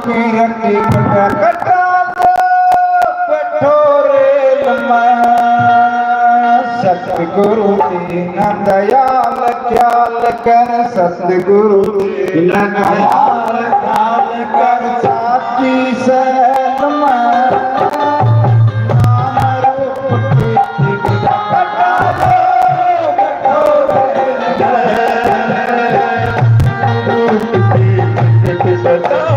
रटी कटा सतगुरु दीन दयाल ख्याल कर सतगुरु दीन दयाल ख्याल कर साची सैन नाम रूप की कटा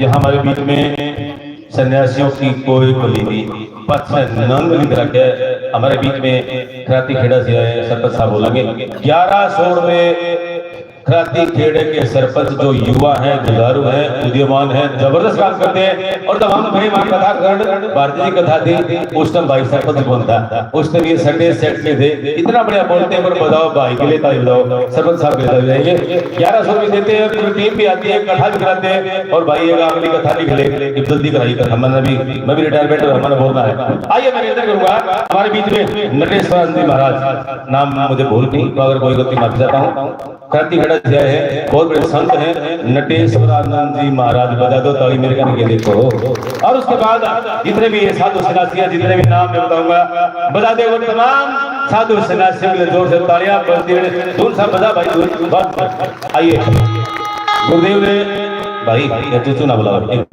यहाँ हमारे बीच में सन्यासियों की कोई कमी नहीं, पथ से नंद लिख रखे हमारे बीच में क्रांति खेड़ा से आए सरपंच साहब बोलेंगे 1100 में क्रांति खेड़े के सरपंच जो युवा हैं, जुझारू हैं, उद्यमान हैं, जबरदस्त काम करते हैं। और तब हम भाई वहां कथा कर भारती जी कथा थी, उस टाइम भाई सरपंच बनता, उस टाइम ये संडे सेट में थे, इतना बढ़िया बोलते हैं। पर बताओ भाई के लिए ताली बजाओ, सरपंच साहब के लिए जाएंगे 1100 रुपये देते हैं, पूरी टीम भी आती है, कथा भी कराते हैं। और भाई एक अगली कथा लिख ले, जल्दी कराई कर, मैं भी रिटायरमेंट हमारा बोलना है। आइए मैं निवेदन करूंगा हमारे बीच में नटेश्वर जी महाराज, नाम मुझे भूल नहीं तो अगर कोई गलती माफी चाहता हूँ, क्रांति खेड़ा से आए हैं, बहुत बड़े संत हैं नटेश्वरानंद जी महाराज, बजा दो ताली मेरे करके देखो। और उसके बाद जितने भी साधु सन्यासी हैं, जितने भी नाम मैं बताऊंगा, बजा दे वो तमाम साधु सन्यासियों के लिए जोर से तालियां बजती हुई धूल सा बजा भाई धूल। आइए गुरुदेव ने भाई चूचू ना बुलाओ,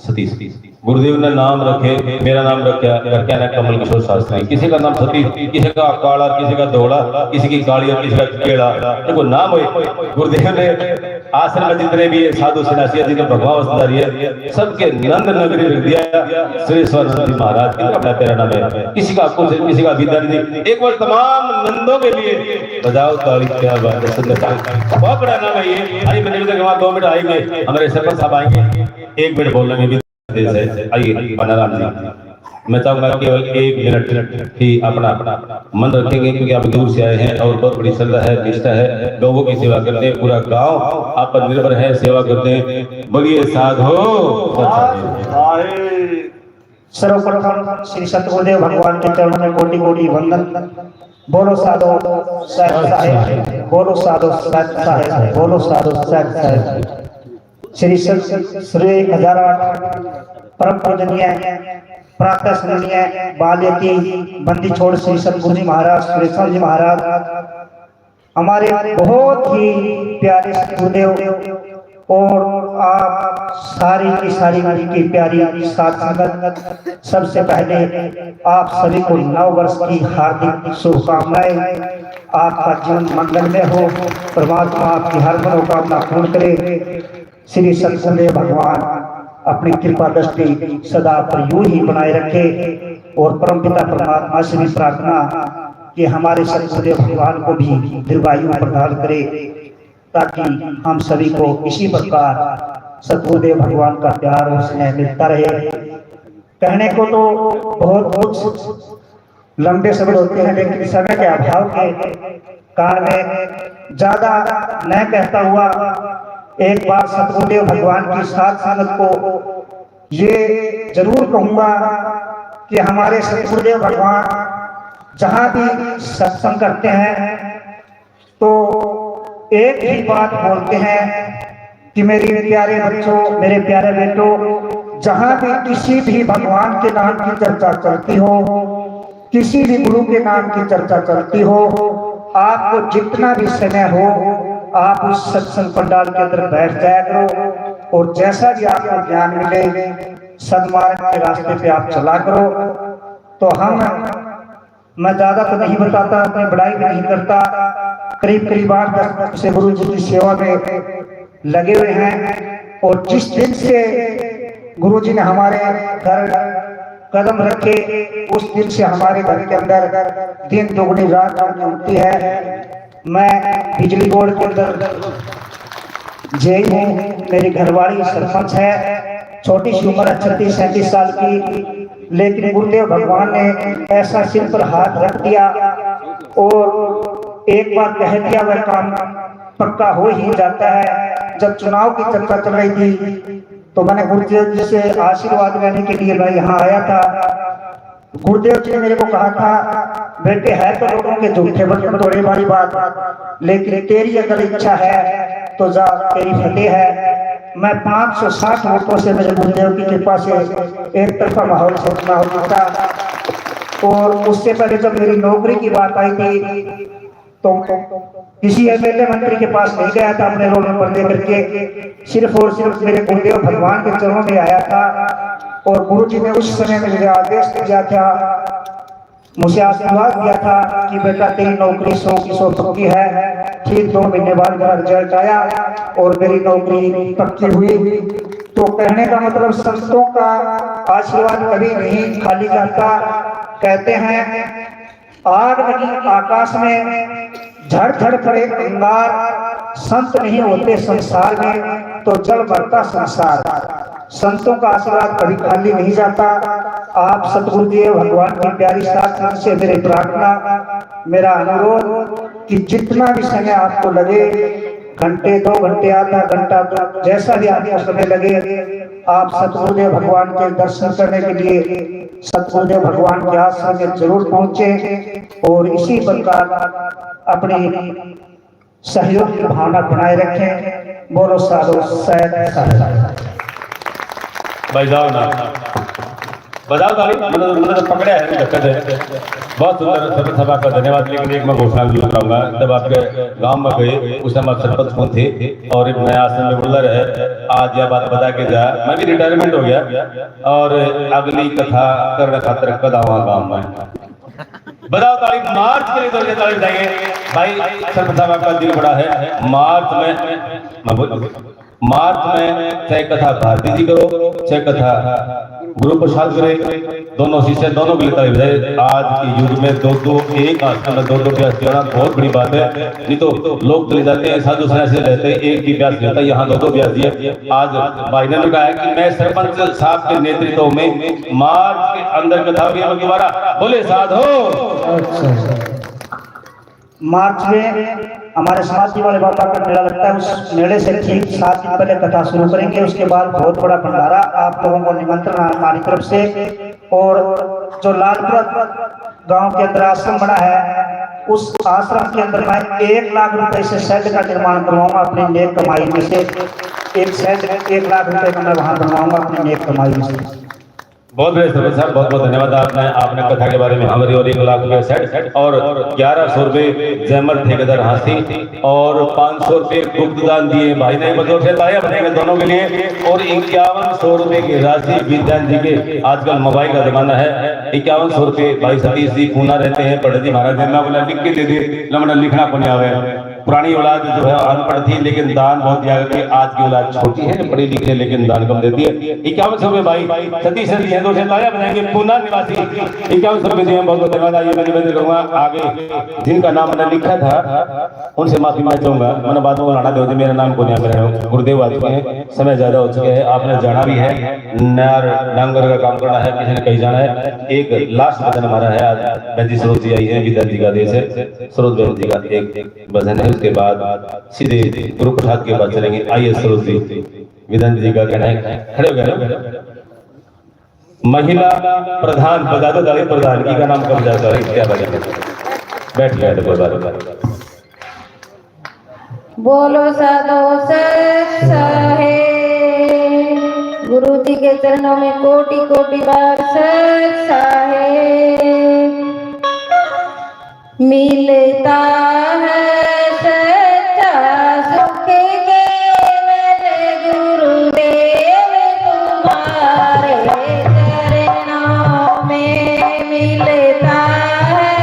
सतीश गुरुदेव ने नाम रखे, मेरा नाम रखा क्या ना कमल किशोर शास्त्री, किसी का नाम सतीश, किसी का काला, किसी का धोला, किसी की काली और किसी का केड़ा, देखो नाम हुए। गुरुदेव ने आश्रम में जितने भी साधु सन्यासी जितने भगवान वस्तुधारी है सबके नंद नगरी रख दिया सुरेश्वरानंद जी महाराज, कितना प्यारा नाम है। किसी का कुछ, किसी का विद्यार्थी, एक बार तमाम नंदों के लिए बजाओ ताली, क्या बात है, सुंदर बहुत बड़ा नाम है ये। आइए मैंने 2 मिनट आएंगे, हमारे सरपंच साहब आएंगे, 1 मिनट बोलेंगे। आइए पन्नाराम जी, मैं चाहूंगा केवल 1 मिनट ही अपना मन रखेंगे, क्योंकि आप दूर से आए हैं और बहुत बड़ी श्रद्धा है, निष्ठा है, लोगों की सेवा करते हैं, पूरा गांव आप पर निर्भर है, सेवा करते हैं। बोलिए साधो। सर्वप्रथम श्री सतगुरुदेव भगवान के चरणों में कोटि कोटि वंदन। बोलो साधो साहेब, बोलो साधो साहेब, बोलो साधो साहेब। श्री 1008 परम पूजनीय प्रातः स्मरणीय बाल्य की बंदी छोड़ श्री सतगुरु जी महाराज, सुरेश्वर जी महाराज, हमारे बहुत ही प्यारे सतगुरुदेव, और आप सारी की सारी की प्यारी साथ संगत, सबसे पहले आप सभी को नव वर्ष की हार्दिक शुभकामनाएं। आपका जीवन मंगलमय हो, परमात्मा आपकी हर मनोकामना पूर्ण करे। श्री सतगुरुदेव भगवान अपनी कृपा दृष्टि सदा पर यूं ही बनाए रखे, और परमपिता परमात्मा से भी प्रार्थना कि हमारे सतगुरुदेव भगवान को भी दीर्घायु प्रदान करे, ताकि हम सभी को इसी प्रकार सतगुरुदेव भगवान का प्यार और स्नेह मिलता रहे। कहने को तो बहुत कुछ लंबे शब्द होते हैं, लेकिन समय के अभाव के कारण में ज्यादा न कहता हुआ एक बार सतगुरुदेव भगवान की साथ संगत को ये जरूर कहूंगा कि हमारे सतगुरुदेव भगवान जहां भी सत्संग करते हैं तो एक ही बात बोलते हैं कि मेरे प्यारे बच्चों, मेरे प्यारे बेटों, जहां भी किसी भी भगवान के नाम की चर्चा चलती हो, किसी भी गुरु के नाम की चर्चा चलती हो, आपको जितना भी समय हो आप उस सत्संग पंडाल के अंदर बैठ जाया करो, और जैसा भी आपको ज्ञान मिले सन्मार्ग के रास्ते पे आप चला करो। तो मैं ज्यादा तो नहीं बताता, अपनी बड़ाई भी नहीं करता, करीब 8 वर्ष से गुरु जी की सेवा में लगे हुए हैं, और जिस दिन से गुरु जी ने हमारे घर कदम रखे उस दिन से हमारे घर के अंदर दिन दोगुनी रात चौगुनी होती है। मैं बिजली बोर्ड के अंदर जेई हूँ, मेरी घरवाली सरपंच है, छोटी सी उम्र है 36-37 साल की, लेकिन गुरुदेव भगवान ने ऐसा सिर पर हाथ रख दिया और एक बार कह दिया वह काम पक्का हो ही जाता है। जब चुनाव की चर्चा चल रही थी तो मैंने गुरुदेव जी से आशीर्वाद लेने के लिए मैं यहाँ आया था। गुरुदेव जी ने मेरे को कहा था, बेटे है तो लोगों के झूठे बर्तन थोड़ी बड़ी बात, लेकिन तेरी अगर इच्छा है तो जा, तेरी फतेह है। मैं 560 वोटों से मेरे गुरुदेव की कृपा से एक तरफा माहौल से चुनाव जीता। और उससे पहले जब मेरी नौकरी की बात आई थी तो किसी एमएलए मंत्री के पास नहीं गया था अपने रोल नंबर लेकर के, सिर्फ और सिर्फ मेरे गुरुदेव भगवान के चरणों में आया था। और गुरु जी ने उस समय में मुझे आदेश दिया था, मुझे आशीर्वाद दिया था कि बेटा तेरी नौकरी 100 की 100 पक्की है। ठीक 2 महीने बाद मेरा रिजल्ट आया और मेरी नौकरी पक्की हुई। तो तो कहने का मतलब संतों का आशीर्वाद कभी नहीं खाली जाता। कहते हैं आग लगी आकाश में, झड़ झड़ पड़े अंगार, संत नहीं होते संसार में तो जल भरता संसार। संतों का आशीर्वाद कभी खाली नहीं जाता। आप सतगुरुदेव भगवान की प्यारी साथ से मेरी प्रार्थना, मेरा अनुरोध कि जितना भी समय आपको लगे, घंटे 2 घंटे आधा घंटा जैसा भी आपको समय लगे, आप सतगुरुदेव भगवान के दर्शन करने के लिए सतगुरुदेव भगवान के आश्रम में जरूर पहुंचे और इसी प्रकार अपनी सहयोग की भावना बनाए रखें। बोलो साधु सैद भाई जाओ ना बजाओ ताली। मैंने तो पकड़ा है दिक्कत है। बहुत सुंदर सभा का धन्यवाद। लेकिन एक मैं घोषणा जरूर कराऊंगा, जब आपके गांव में गए उस समय आप सरपंच कौन थे और एक नया आश्रम में बुला रहे, आज यह बात बता के जा, मैं भी रिटायरमेंट हो गया और अगली कथा करने खातिर कदा वहाँ गाँव में बताओ ताली। मार्च के लिए तो ताली बजाइए भाई। सरपंच साहब का दिल बड़ा है। मार्च में चाहे कथा भारती जी करो चाहे कथा गुरु प्रसाद करे, दोनों शिष्य दोनों के लिए ताली बजाए। आज के युग में दो एक आश्रम में दो प्यास पिलाना बहुत बड़ी बात है। नहीं तो लोग चले जाते हैं, साधु सन्यासी रहते हैं, एक ही प्यास लेता है, यहाँ दो प्यास दिए। आज भाई ने कहा है कि मैं सरपंच साहब के नेतृत्व में मार्च के अंदर कथा दोबारा बोले साधु। मार्च में हमारे समाधि वाले बाबा का मेला लगता है। उस मेले से ठीक 7 दिन पहले कथा शुरू करेंगे। उसके बाद बहुत बड़ा भंडारा आप लोगों को निमंत्रण हमारी तरफ से। और जो लालपुरा गांव के अंदर आश्रम बना है, उस आश्रम के अंदर मैं 1 लाख रुपए से शेड का निर्माण करवाऊंगा अपनी नेक कमाई में से। एक शेड 1 लाख रुपए का मैं वहां बनवाऊंगा अपनी नेक कमाई में से। बहुत बड़े सरपंच साहब, बहुत बहुत धन्यवाद। आपने कथा के बारे में हमारी और 1 लाख रुपए सेट और 1100 रुपए जयमल ठेकेदार हाथी और 500 रुपए गुप्त दान दिए भाई ने बनेंगे दोनों के लिए। और 5100 रुपए की राशि विद्यान जी के, आजकल मोबाइल का जमाना है, 5100 रुपए भाई सतीश जी पूना रहते हैं, पंडित जी महाराज ने बोला लिख के दे दे, लमना लिखना पुण्य आवे। पुरानी औलाद जो है अनपढ़ थी लेकिन दान बहुत दिया करती है। आज की औलाद छोटी है, पढ़ी लिखी है लेकिन दान कम देती है। 5100 रुपए भाई सतीश जी हैं, दो से ताया बनाएंगे पूना निवासी 5100 रुपए दिए। बहुत बहुत धन्यवाद। आइए मैं निवेदन करूंगा आगे जिनका नाम मैंने लिखा था उनसे माफी मैं चाहूंगा। मैंने बाद में लाना दो, मेरा नाम को नहीं, गुरुदेव आ चुके हैं, समय ज्यादा हो चुके हैं, आपने जाना भी है, नार डांगर का काम करना है, किसी ने कहीं जाना है। एक लास्ट भजन हमारा है, आज बहन सरोज जी आई है, विद्या जी का देश है, सरोज बहन जी का एक भजन है। उसके बाद सीधे गुरु प्रसाद के बाद चलेंगे। आइए सरोज जी विधान जी का कहना है, खड़े हो गए। महिला प्रधान बजा दो ताली। प्रधान की का नाम कब जाता है, क्या बजा बैठ गया बोलो साधो साहे गुरु जी के चरणों में कोटि कोटि बार साहे मिलता है सच्चा सुख केवल गुरुदेव तुम्हारे चरणों में मिलता है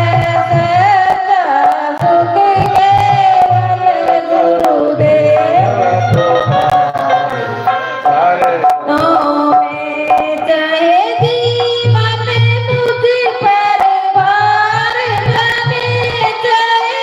सच्चा सुख केवल गुरुदेव तुम्हारे में चाहे जीवन मुझ पर भार बने चाहे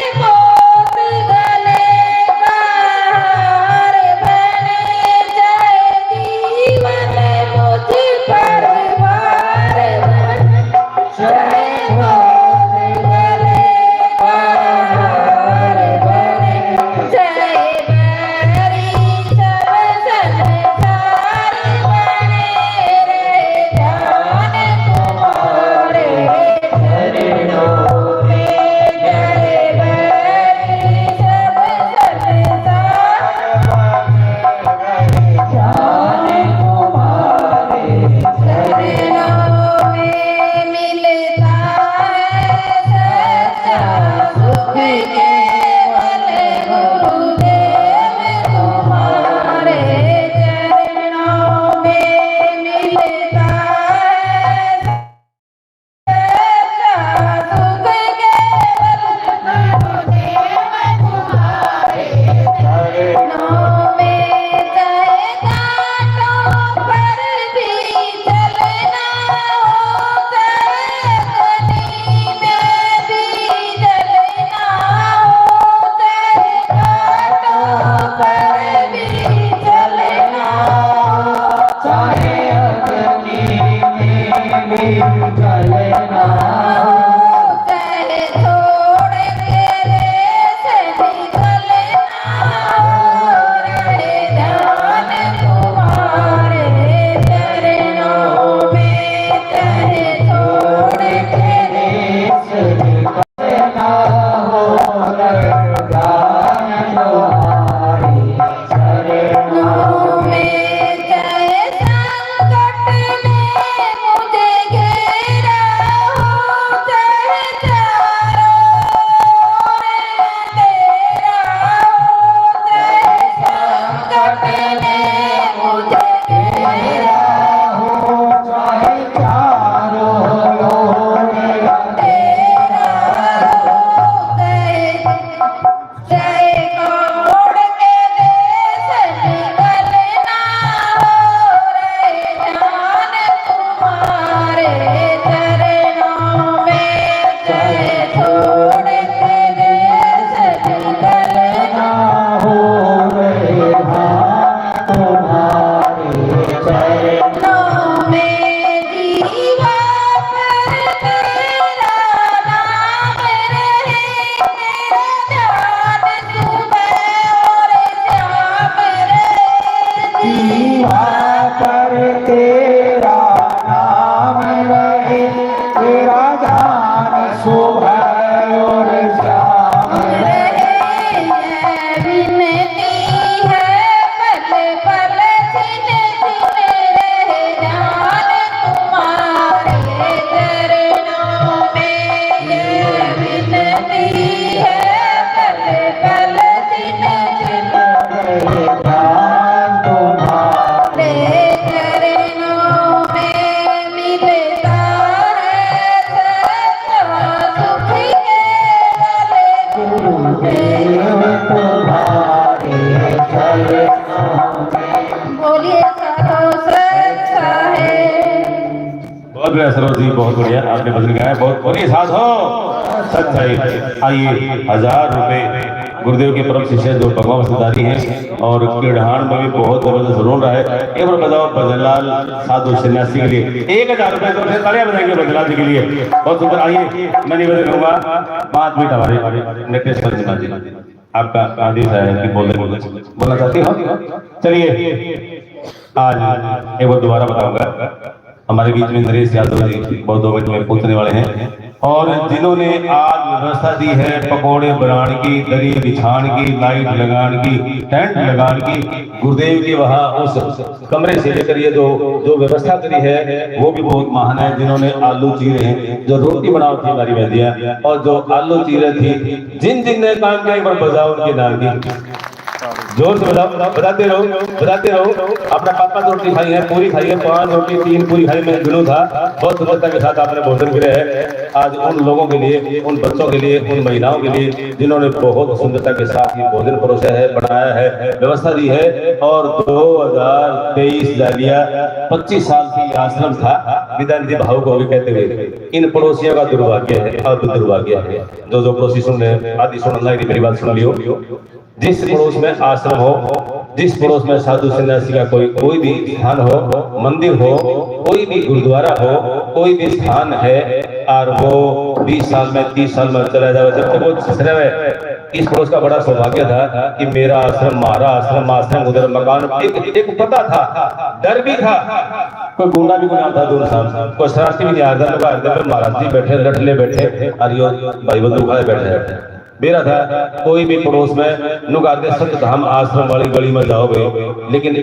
चलना चाहे छोड़ के देश निकलना रहे ध्यान तुम्हारे चरणों में। चाहे छोड़ के देश निकलना हो गान तुम्हारी चरणों में। चाहे संकट ने मुझे घेरा हो, चाहे चारों ओर अंधेरा हो, चाहे संकट ने मुझे घेरा हो चाहे चारों ओर अंधेरा हो, चाहे कोड़ के देश निकलना हो रहे ध्यान तुम्हारे चरणों में। चाहे छोड़ के देश निकलना हो रहे भान तुम्हारे चरण चरणों में। जीवा पर तेरा नाम रहे, मेरा ध्यान सुबह और शाम रहे। जीवा पर तेरा नाम रहे तेरा ध्यान सुबह और शाम रहे। विनती है पल पल छिन छिन रहे ध्यान तुम्हारे चरणों में। ये विनती है पल पल छिन छिन ध्यान तुम्हारे चरणों में मिलता है सच्चा सुख केवल गुरुदेव तुम्हारे चरणों में। बोलिए साधो श्रद्धा है। बहुत बढ़िया सरोज जी, बहुत बढ़िया आपने भजन गाया, बहुत बढ़िया साधो सच्चाई। आइए 1000 रुपए गुरुदेव के परम शिष्य जो भगवान वसुधारी हैं और किड़हान में भी बहुत जबरदस्त रोल रहा है। एक बार बताओ भजनलाल साधु सन्यासी के लिए 1000 रुपए तो तालियां बजाएंगे भजनलाल जी के लिए। बहुत सुंदर। आइए मैं निवेदन करूंगा 5 मिनट हमारे नटेश्वर जी आपका आदेश है कि बोलना चाहती हो। चलिए आज एक बार दोबारा बताऊंगा। हमारे बीच में नरेश यादव जी बहुत 2 मिनट में पूछने वाले हैं और जिन्होंने आज व्यवस्था दी है पकोड़े बनाने की, दरी बिछाने की, लाइट लगाने की, टेंट लगाने की। गुरुदेव के वहाँ उस कमरे से लेकर ये जो व्यवस्था करी है वो भी बहुत महान है। जिन्होंने आलू चीरे हैं, जो रोटी बनाओ थी हमारी बहदियाँ, और जो आलू चीरे थी, जिन ने काम किया एक बार बजाओ उनके नाम की। जोर से बताओ, बताते रहो। अपना 5-5 रोटी खाई है, पूरी खाई है, 5 रोटी 3 पूरी खाई में गिनू था। बहुत सुंदरता के साथ आपने भोजन किया है। आज उन लोगों के लिए, उन बच्चों के लिए, उन महिलाओं के लिए जिन्होंने बहुत सुंदरता के साथ ये भोजन परोसा है, बनाया है, व्यवस्था दी है। और 2023 जालिया 25 साल की आश्रम था। विदान जी भाव को भी कहते हुए इन पड़ोसियों का दुर्भाग्य है, अब दुर्भाग्य है। जो पड़ोसी सुन रहे हैं आदि सुनना, मेरी बात सुन लियो। जिस पड़ोस में आश्रम हो, जिस पड़ोस में साधु सन्यासी का कोई भी स्थान हो, मंदिर हो, कोई भी गुरुद्वारा हो, कोई भी स्थान है और वो 20 साल में 30 साल में चला जाए, जब तक वो सिर्फ है। इस पड़ोस का बड़ा सौभाग्य था कि मेरा आश्रम, हमारा आश्रम उधर मकान, एक पता था, डर भी था। कोई गुंडा भी नहीं था, दूर साहब कोई शरारती भी नहीं आता। महाराज जी बैठे, लटले बैठे, अरियो भाई बंधु खाए बैठे। मेरा था कोई भी पड़ोस में नुगार के सत्य धाम आश्रम वाली गली में जाओगे, लेकिन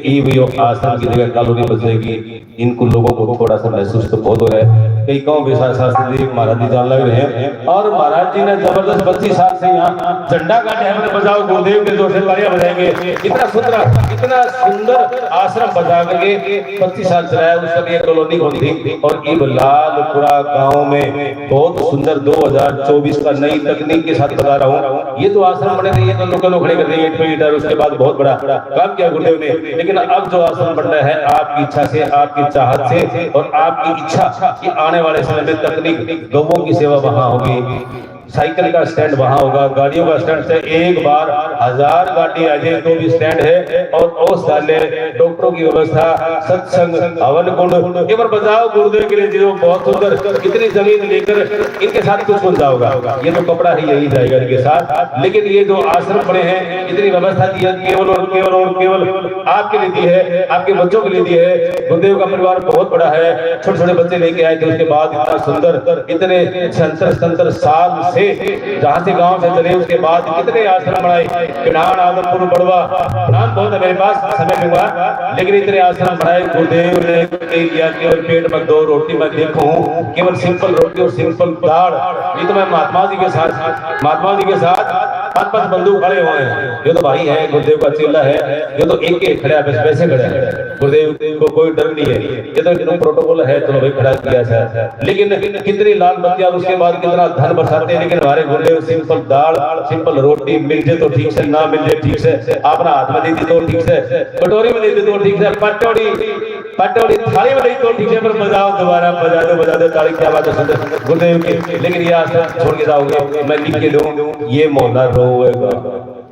आश्रम की जगह कॉलोनी बचेगी। इनको लोगों को थोड़ा सा महसूस तो बहुत हो रहा है। कई गाँव भी शास्त्री जी महाराज जी जान लग रहे हैं और महाराज जी ने जबरदस्त 25 साल से यहाँ झंडा काटे हैं। बजाओ गुरुदेव के जोर से तालियां बजाएंगे। इतना सुंदर आश्रम बजा करके 25 साल चलाया। उस समय कॉलोनी कौन थी और ये लालपुरा गाँव में बहुत सुंदर 2024 का नई तकनीक के साथ बता रहा हूँ। ये तो आश्रम बने थे, ये तो लोग खड़े कर देंगे ईंट पे ईंट, उसके बाद बहुत बड़ा काम किया गुरुदेव ने। लेकिन अब जो आश्रम बन रहा है आपकी इच्छा से, आपकी चाहत से और आपकी इच्छा कि आने वाले समय में तकनीक लोगों की सेवा वहां होगी। साइकिल का स्टैंड वहां होगा, गाड़ियों का स्टैंड से एक बार 1000 गाड़ी आ जाए तो भी स्टैंड है। और उस साले डॉक्टरों की व्यवस्था, सत्संग, हवन कुंड, एक बार बजाओ गुरुदेव के लिए जो बहुत सुंदर, इतनी जमीन लेकर इनके साथ कुछ बन जाओगा, ये तो कपड़ा ही यही जाएगा इनके साथ। लेकिन ये जो आश्रम पड़े हैं, इतनी व्यवस्था दी है, केवल और केवल और केवल आपके लिए दी है, आपके बच्चों के लिए दी है। गुरुदेव का परिवार बहुत बड़ा है, छोटे छोटे बच्चे लेके आए थे, उसके बाद इतना सुंदर, इतने 76 साल से जहाँ से गांव से चले, उसके बाद कितने आश्रम बनाए, पिनान, आदमपुर, बड़वा, नाम बहुत है मेरे पास, समय दूंगा, लेकिन इतने आश्रम बनाए गुरुदेव ने किया। केवल पेट में 2 रोटी मैं देखूं, केवल सिंपल रोटी और सिंपल दाल। ये तो मैं महात्मा जी के साथ 5-5 बंधु खड़े हुए हैं। ये तो भाई है, गुरुदेव का चेला है, ये तो एक खड़ा है, वैसे खड़ा है, गुरुदेव को कोई डर नहीं है। ये तो प्रोटोकॉल है, चलो भाई खड़ा किया है। लेकिन कितनी लाल बत्तियां, उसके बाद कितना धन बरसाते हैं, लेकिन हमारे गुरुदेव सिंपल दाल, सिंपल रोटी मिल जाए तो ठीक से, ना मिल जाए ठीक से, अपना हाथ में दे दी तो ठीक से, कटोरी में दे दी तो ठीक से, पटोरी थाली में दे तो ठीक से, पर बजाओ दोबारा, बजा दो ताली, क्या बात है सुंदर गुरुदेव की। लेकिन ये आश्रम छोड़ के जाओगे, मैं लिख के दूं, ये मोहल्ला रोएगा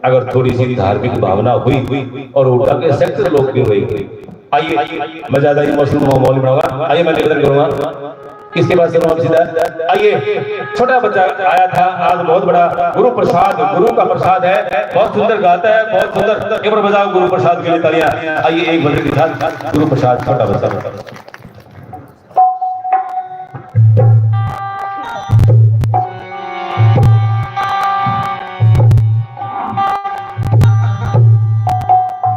अगर थोड़ी सी धार्मिक भावना हुई और उठा के सेक्टर लोग भी हुई। आइए, मैं ज्यादा इमोशनल माहौल बनाऊंगा, आइए मैं निवेदन करूंगा, किसके पास सीधा आइए। छोटा बच्चा आया था, आज बहुत बड़ा गुरु प्रसाद, गुरु का प्रसाद है, बहुत सुंदर गाता है, बहुत सुंदर, एक बार बजाओ गुरु प्रसाद के लिए तालियां। आइए एक बजे के साथ गुरु प्रसाद, छोटा बच्चा।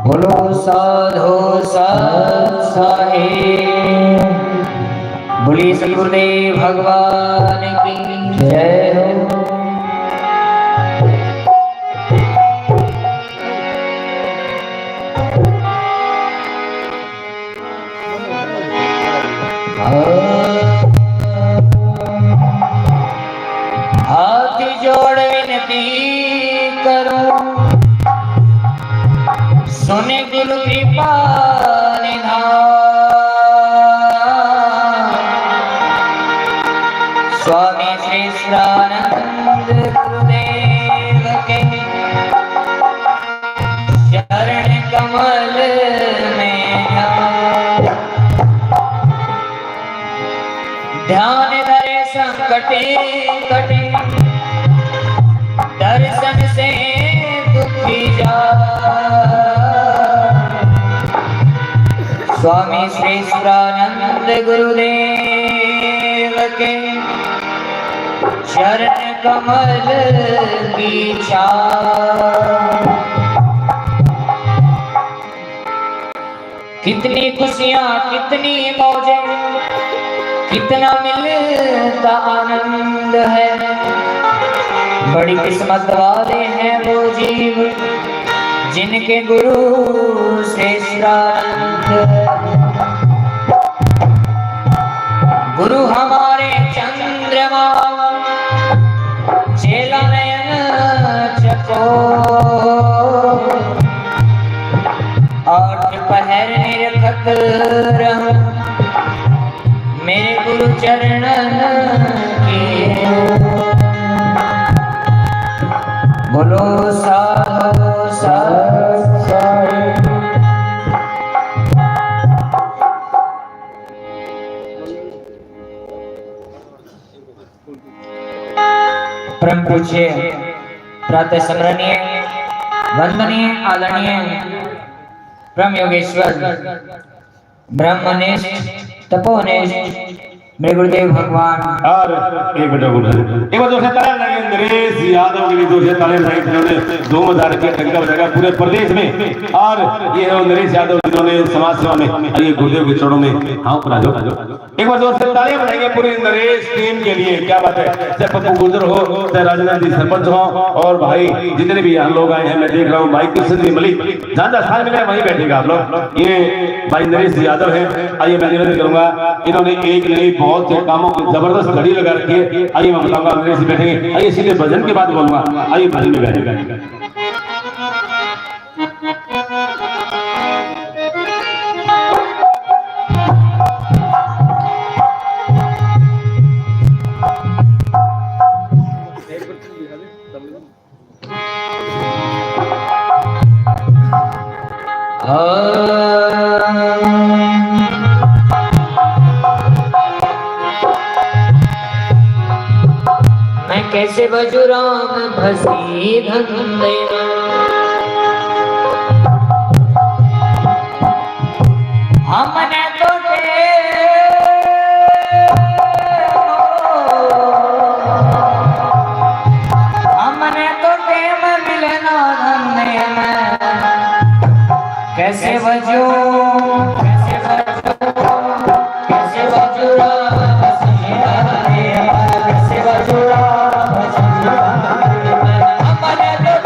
बोलो साधो सत साहिब, बोलिए श्री गुरुदेव भगवान की जय हो। हाथ जोड़ विनती करूं, सुने गुरु कृपा निधान। स्वामी श्रीश्रानंद गुरुदेव के चरण कमल में ध्यान धरे संकटे कटे, दर्शन से दुखी जा। स्वामी श्रीश्रानंद गुरुदेव के चरण कमल की छाँव। कितनी खुशियाँ, कितनी मौजें, कितना मिलता आनंद है। बड़ी किस्मत वाले हैं वो जीव जिनके गुरु श्रीश्रानंद। गुरु हमारे चंद्रमा, चेला नयन चकोर, 8 पहर निरखत रहूं मेरे गुरु चरणन की। बोलो साधो सत साहिब। परम पूज्य प्रातः स्मरणीय वंदनीय आदरणीय ब्रह्म योगेश्वर ब्रह्मनिष्ठ तपोनिष्ठ मेरे गुरुदेव भगवान। और एक बार जोर से तालियां लगाएं नरेश यादव के लिए, जोर से तालियां लगाएं जिन्होंने 2000 के टंका बजाया पूरे प्रदेश में। और ये है नरेश यादव जिन्होंने समाज सेवा में, आइए गुरुदेव के चरणों में हाँ ऊपर आ जाओ। एक बार जोर से तालियां बजाएंगे पूरी नरेश टीम के लिए। क्या बात है, चाहे पप्पू गुर्जर हो, चाहे राजनाथ जी सरपंच हो, और भाई जितने भी यहाँ लोग आए हैं, मैं देख रहा हूँ भाई कृष्ण जी मलिक, जहाँ जहाँ स्थान मिले वहीं बैठेगा आप लोग। ये भाई नरेश यादव है। आइए मैं निवेदन करूंगा, इन्होंने एक नहीं बहुत से कामों की जबरदस्त घड़ी लगा रखी है। आइए मैं बताऊंगा, नरेश जी बैठेंगे। आइए सीधे भजन के बाद बोलूंगा, आइए भजन में बैठेगा। कैसे बजू राम भसी धंधे हमने तो हमने तो टेम मिलना धंधे में कैसे बजू कैसे बजू राम भसी धंधे में कैसे बजू राम भसी धंधे में हमने तो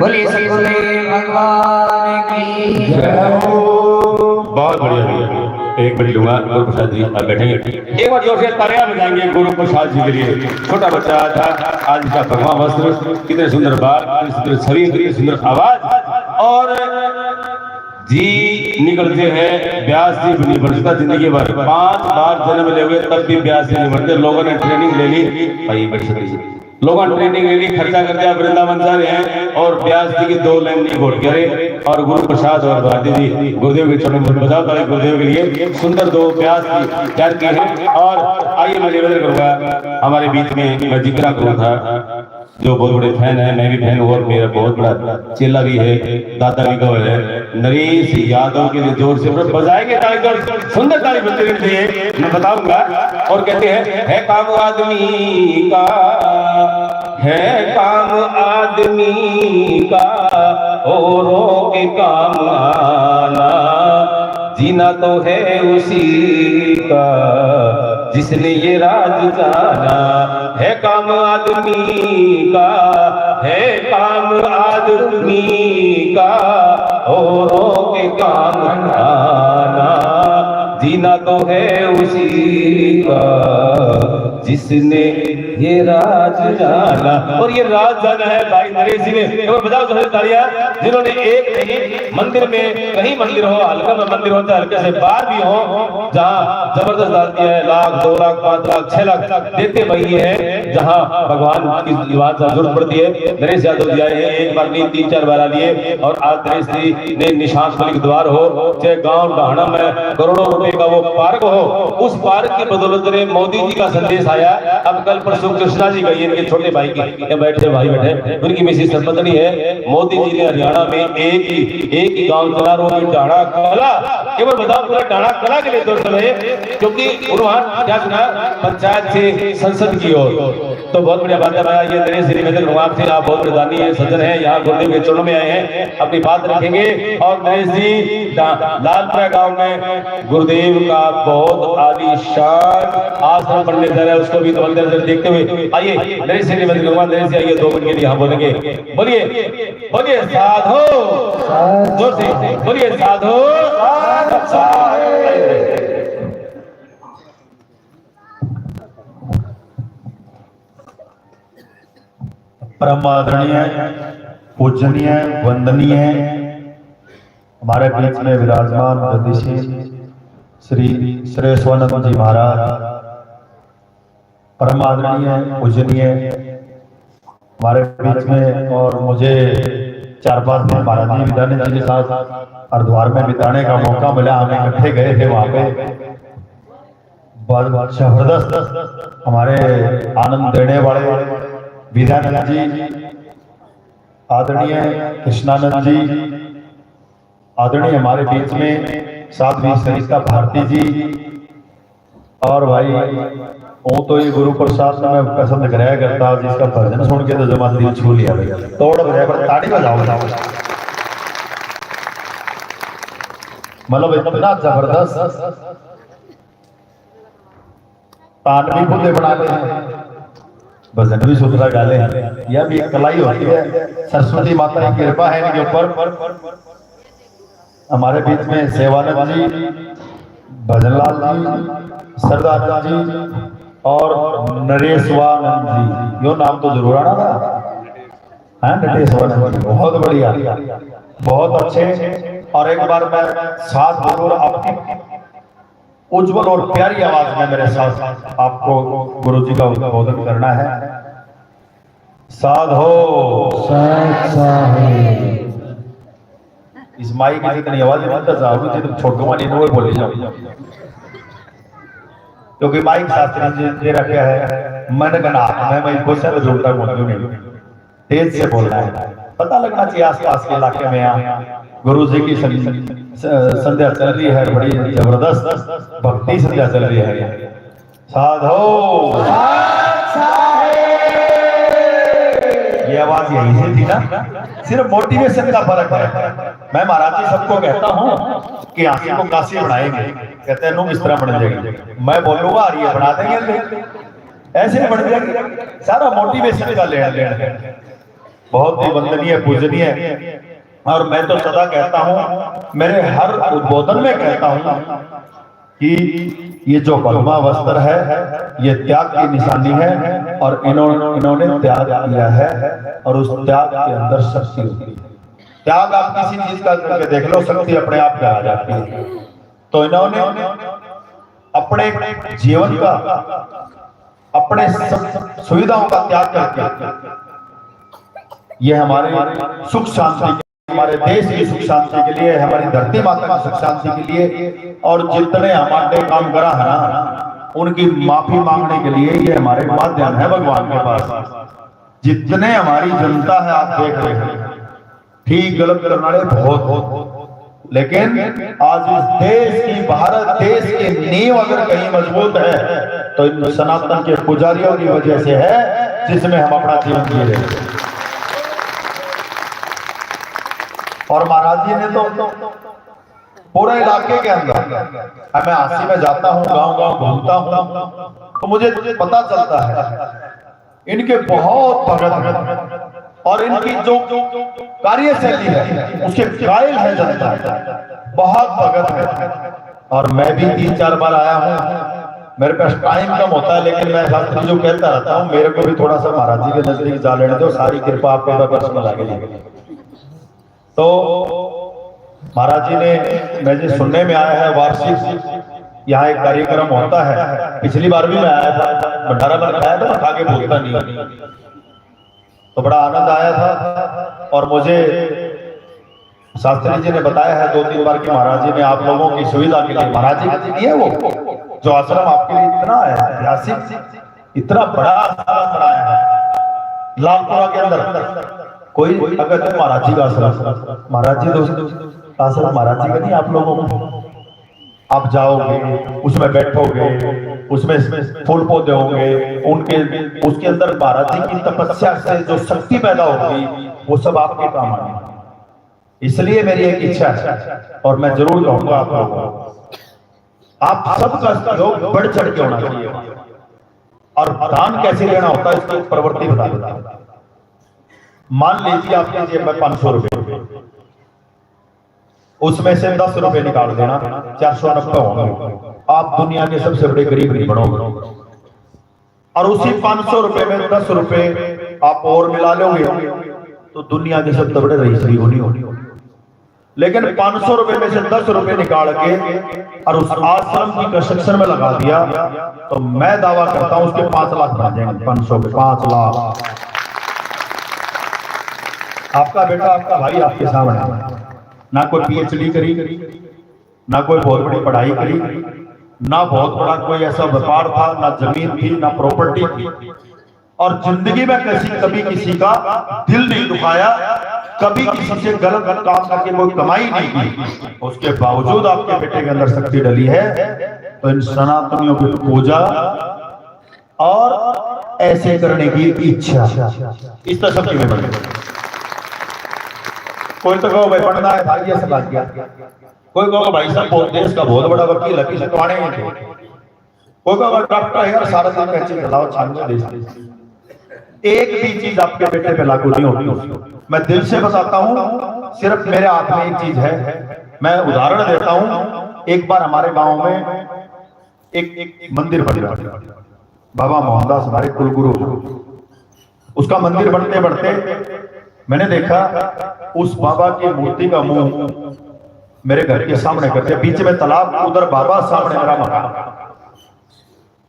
बोलिए सतगुरुदेव भगवान की जय हो। बहुत बढ़िया भैया, एक बड़ी लूंगा गुरु प्रसाद जी आप बैठेंगे। एक बार जोर से तालियां बजाएंगे गुरु प्रसाद जी के लिए। छोटा बच्चा था, आज का भगवान वस्त्र, कितने सुंदर बाल, कितने सुंदर छवि, कितनी सुंदर आवाज। और जी निकलते हैं व्यास जी नहीं बढ़ता जिंदगी भर, 5 बार जन्म ले हुए तब भी व्यास जी नहीं बढ़ते। लोगों ने ट्रेनिंग ले ली भाई, बड़ी सती जी लोगों ने ट्रेनिंग ले ली, खर्चा कर दिया, वृंदावन जा रहे हैं और व्यास जी की 2 लाइन नहीं घोट करे। और गुरु प्रसाद और भारती जी गुरुदेव के छोटे बजाओ ताली गुरुदेव के लिए। सुंदर 2 व्यास जी तैयार किए हैं। और आइए मैं निवेदन करूंगा, हमारे बीच में मैं जिक्र करूँ था जो बहुत बड़े फैन है, मैं भी फैन हूँ और मेरा बहुत बड़ा चेला भी है, दादा भी गौ है, नरेश यादव के लिए जोर से बजाएंगे ताली, जोर सुंदर ताली बजते रहते मैं बताऊंगा। और कहते हैं है काम आदमी का, है काम आदमी का औरों के काम आना, जीना तो है उसी का जिसने ये राज जाना। है काम आदमी का, है काम आदमी का औरों के काम आना, जीना तो है उसी का जिसने ये राज जाना। और ये राज जाना है भाई नरेश जी ने। एक बार बजाओ जोर से तालियां, जिन्होंने एक नहीं मंदिर में, कहीं मंदिर हो, हल्का में मंदिर होता है, हल्के से बाहर भी हो, जहाँ जबरदस्त दान दिया है, 1 लाख 2 लाख 5 लाख 6 लाख देते वही है जहाँ भगवान की बात जरूरत पड़ती है। नरेश यादव जी आए हैं, एक बार नहीं 3-4 बार आ लिए। और आज नरेश जी ने निशान फलिक द्वार हो, चाहे गाँव ढाणा में करोड़ों रुपए का वो पार्क हो, उस पार्क की बदौलत ने मोदी जी का संदेश आया। अब कल परसों कृष्णा जी गई, इनके छोटे भाई की बैठे भाई बैठे, उनकी मिसेज सरपंचनी है। मोदी जी ने हरियाणा में एक ही गांव चला, वो भी डाणा कला। एक बार बताओ पूरा डाणा कला के लिए दोस्तों है, क्योंकि उन्होंने क्या सुना पंचायत से संसद की ओर। तो बहुत बढ़िया बात है। मैं ये नरेश जी निवेदन करूंगा आपसे, आप बहुत प्रधानी है, सज्जन है, यहाँ गुरुदेव के चरणों में आए हैं, अपनी बात रखेंगे। और नरेश जी लालपुरा गांव में गुरुदेव का बहुत आलीशान आश्रम बनने जा रहा है, उसको भी तो अंदर देखते हुए आइए नरेश जी निवेदन करूंगा। नरेश जी आइए 2 मिनट के लिए यहाँ बोलेंगे। बोलिए बोलिए साधु, जोर से बोलिए साधु। परम आदरणीय, पूजनीय, वंदनीय हमारे बीच में विराजमान विदेशी श्री श्रेष्ठानंद जी महाराज, परम आदरणीय, पूजनीय हमारे बीच में। और मुझे 4-5 दिन महाराज जी विद्यानंद जी के साथ हरिद्वार में बिताने का मौका मिला। हम इकट्ठे गए थे वहां पे, बहुत जबरदस्त हमारे आनंद देने वाले विद्यानंद जी, आदरणीय कृष्णानंद जी, आदरणीय हमारे बीच में साध्वी सरिता भारती जी। और भाई वो तो ये गुरु प्रसाद में मैं पसंद कराया करता, जिसका भजन सुन के तो जमा दिल छू लिया भैया। तोड़ बजाए पर ताड़ी बजाओ, मतलब इतना जबरदस्त तान भी खुदे बनाते हैं, भजन भी सुथरा गाले हैं। यह भी एक कला ही होती है, सरस्वती माता की कृपा है इनके ऊपर। हमारे बीच में सेवानंद जी, भजनलाल जी, सरदार जी और नरेशवानंद जी, यो नाम तो जरूर आना था, है नरेशवानंद जी, बहुत बढ़िया, बहुत अच्छे। और एक बार मैं साथ बोलूं, अपनी उज्जवल और प्यारी आवाज में मेरे साथ आपको गुरु जी का उद्बोधन करना है। साधो इस माई की जितनी आवाज नहीं जाओगी जितनी छोटू मानी वो बोली जाओ, क्योंकि माइक शास्त्री जी दे रखा है मन गना मैं कुछ जोड़ता बोलूं नहीं, तेज से बोलना है, पता लगना चाहिए आसपास के इलाके में। यहाँ गुरु जी की संध्या चल रही है, बड़ी जबरदस्त भक्ति संध्या चल रही है। साधो ये आवाज यही से थी ना, सिर्फ मोटिवेशन का फर्क है। मैं महाराज जी सबको कहता हूँ कि आंखें को काशी बनाएंगे, कहते हैं नुम इस तरह बन जाएगी, मैं बोलूंगा और ये बना देंगे, ऐसे बन जाएंगे। सारा मोटिवेशन का लेन देन है। बहुत ही वंदनीय पूजनीय। और मैं तो सदा कहता हूँ, मेरे हर उद्बोधन में कहता हूँ कि ये जो बलमा वस्त्र है ये त्याग की निशानी है, और इन्होंने त्याग किया है, और उस त्याग के अंदर शक्ति होती है। त्याग आप किसी चीज का करके देख लो, शक्ति अपने आप में आ जाती है। तो इन्होंने अपने जीवन का, अपने सुविधाओं का त्याग करके ये हमारे सुख शांति, हमारे देश की सुख शांति के लिए, हमारी धरती माता की सुख शांति के लिए, और जितने हमारे काम करा है ना उनकी माफी मांगने के लिए ये हमारे माध्यम है भगवान के पास। जितने हमारी जनता है आप देख रहे हैं, ठीक गलत करने वाले बहुत, लेकिन आज इस देश की, भारत देश की नींव अगर कहीं मजबूत है तो इन सनातन के पुजारियों की वजह से है, जिसमें हम अपना जीवन जी रहे हैं। और महाराज जी ने तो पूरे इलाके के अंदर, मैं हासी में जाता हूँ, गांव गांव घूमता हूँ, तो मुझे पता चलता है इनके बहुत भगत, और इनकी जो कार्यशैली है उसके कायल है जनता, बहुत भगत है। और मैं भी 3-4 बार आया हूँ, मेरे पास टाइम कम होता है, लेकिन मैं शास्त्री जो कहता रहता हूँ, मेरे को भी थोड़ा सा महाराज जी के नजदीक जा लेने दो, सारी कृपा आपके पर्सनल आगे। तो महाराज जी ने, मुझे सुनने में आया है वार्षिक यहाँ एक कार्यक्रम होता है, पिछली बार भी मैं आया था, भंडारा बन खाया था, खा के भूलता नहीं, तो बड़ा आनंद आया था। और मुझे शास्त्री जी ने बताया है 2-3 बार कि महाराज जी ने आप लोगों की सुविधा के लिए, महाराज जी की है वो जो आश्रम आपके लिए इतना है ऐतिहासिक, इतना बड़ा आश्रम बनाया है लालपुरा के अंदर। कोई अगर महाराज जी का आश्रम, महाराज जी दोस्त आश्रम महाराज जी का नहीं, आप लोगों को, आप जाओगे उसमें बैठोगे, उसमें फूल पौधे होंगे, उनके उसके अंदर महाराज जी की तपस्या से जो शक्ति पैदा होगी वो सब आपके काम आएगी। इसलिए मेरी एक इच्छा है, और मैं जरूर कहूंगा आप लोगों को, आप सबका सहयोग बढ़ चढ़ के होना चाहिए। और दान कैसे लेना होता है इसकी प्रवृत्ति बता देता हूं। मान लीजिए आपके जेब में 500 रुपए, उसमें से 10 रुपए निकाल देना, 490 होंगे। आप दुनिया के सबसे बड़े गरीब नहीं बनोगे। और उसी 500 रुपए में 10 रुपए आप और मिला लोगे तो दुनिया के सबसे बड़े रईस भी नहीं होगी। लेकिन 500 रुपए में से 10 रुपए निकाल के और उस आश्रम की कंस्ट्रक्शन में लगा दिया तो मैं दावा करता हूं उसके 5 लाख बन जाएंगे। 500 पे 5 लाख। आपका बेटा, आपका भाई आपके सामने, ना कोई पीएचडी करी, ना कोई बहुत बड़ी पढ़ाई करी, ना बहुत बड़ा कोई ऐसा व्यापार था, ना जमीन थी, ना प्रॉपर्टी थी, और जिंदगी में कभी किसी का दिल नहीं दुखाया, कभी किसी से गलत काम करके कोई कमाई नहीं की। उसके बावजूद आपके बेटे के अंदर शक्ति डली है। तो इन सनातनियों की पूजा और ऐसे करने की इच्छा, इस तरह सबकी में बने। कोई तो कहो भाई पढ़ना है भाई, ऐसा बात किया। कोई कहो भाई साहब देश का बहुत बड़ा वकील है, किसी कमाने नहीं थे। कोई कहो डॉक्टर है यार, सारा दिन कैसे चलाओ छानवे देश। एक भी चीज आपके बेटे पे लागू नहीं होती। मैं दिल से बताता हूँ, सिर्फ मेरे हाथ में एक चीज है। मैं उदाहरण देता हूँ। एक बार हमारे गांव में एक मंदिर बन रहा था, बाबा मोहनदास हमारे कुलगुरु, उसका मंदिर बनते बनते मैंने देखा उस बाबा की मूर्ति का मुंह मेरे घर के सामने कर दिया। बीच में तालाब, उधर बाबा, सामने मेरा मकान।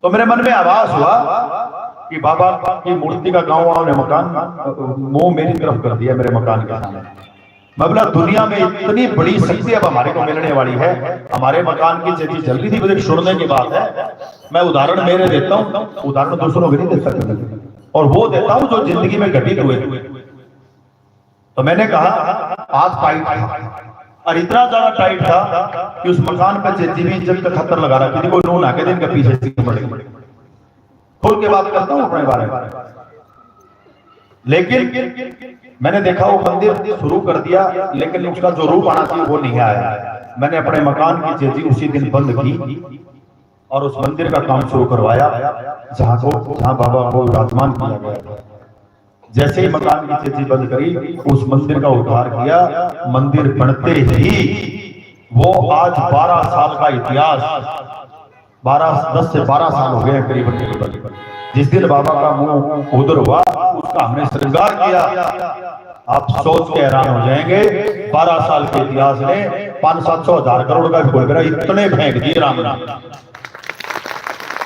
तो मेरे मन में आवाज हुआ कि बाबा की मूर्ति का गांव वालों ने मकान मुंह मेरी तरफ कर दिया, मेरे मकान के सामने। मैं बोला दुनिया में इतनी बड़ी शक्ति अब हमारे को मिलने वाली है। हमारे मकान की चीज जल्दी थी, मुझे सुनने की बात है। मैं उदाहरण मेरे देता हूँ, उदाहरण दूसरों को नहीं दे सकता, और वो देता हूँ जो जिंदगी में घटित हुए। तो मैंने कहा आज टाइट था, और इतना ज्यादा टाइट था कि उस मकान पर चेती भी इज्जत का खतर लगा रहा थी। कोई नून आके दिन के पीछे पड़े। खुल के बात करता हूँ अपने बारे में। लेकिन मैंने देखा वो मंदिर शुरू कर दिया, लेकिन उसका जो रूप आना चाहिए वो नहीं आया। मैंने अपने मकान की चेती उसी दिन बंद की और उस मंदिर का काम शुरू करवाया, जहां बाबा को विराजमान किया गया, जैसे ही मकान की चेची बंद करी, उस मंदिर का उद्धार किया। मंदिर बनते ही वो आज 12 साल का इतिहास, 10 से 12 साल हो गए हैं करीबन। जिस दिन बाबा का मुंह उधर हुआ, उसका हमने श्रृंगार किया। आप सोच के हैरान हो जाएंगे, 12 साल के इतिहास ने 500-700 हजार करोड़ का खोल कर इतने फेंक दिए राम नाम।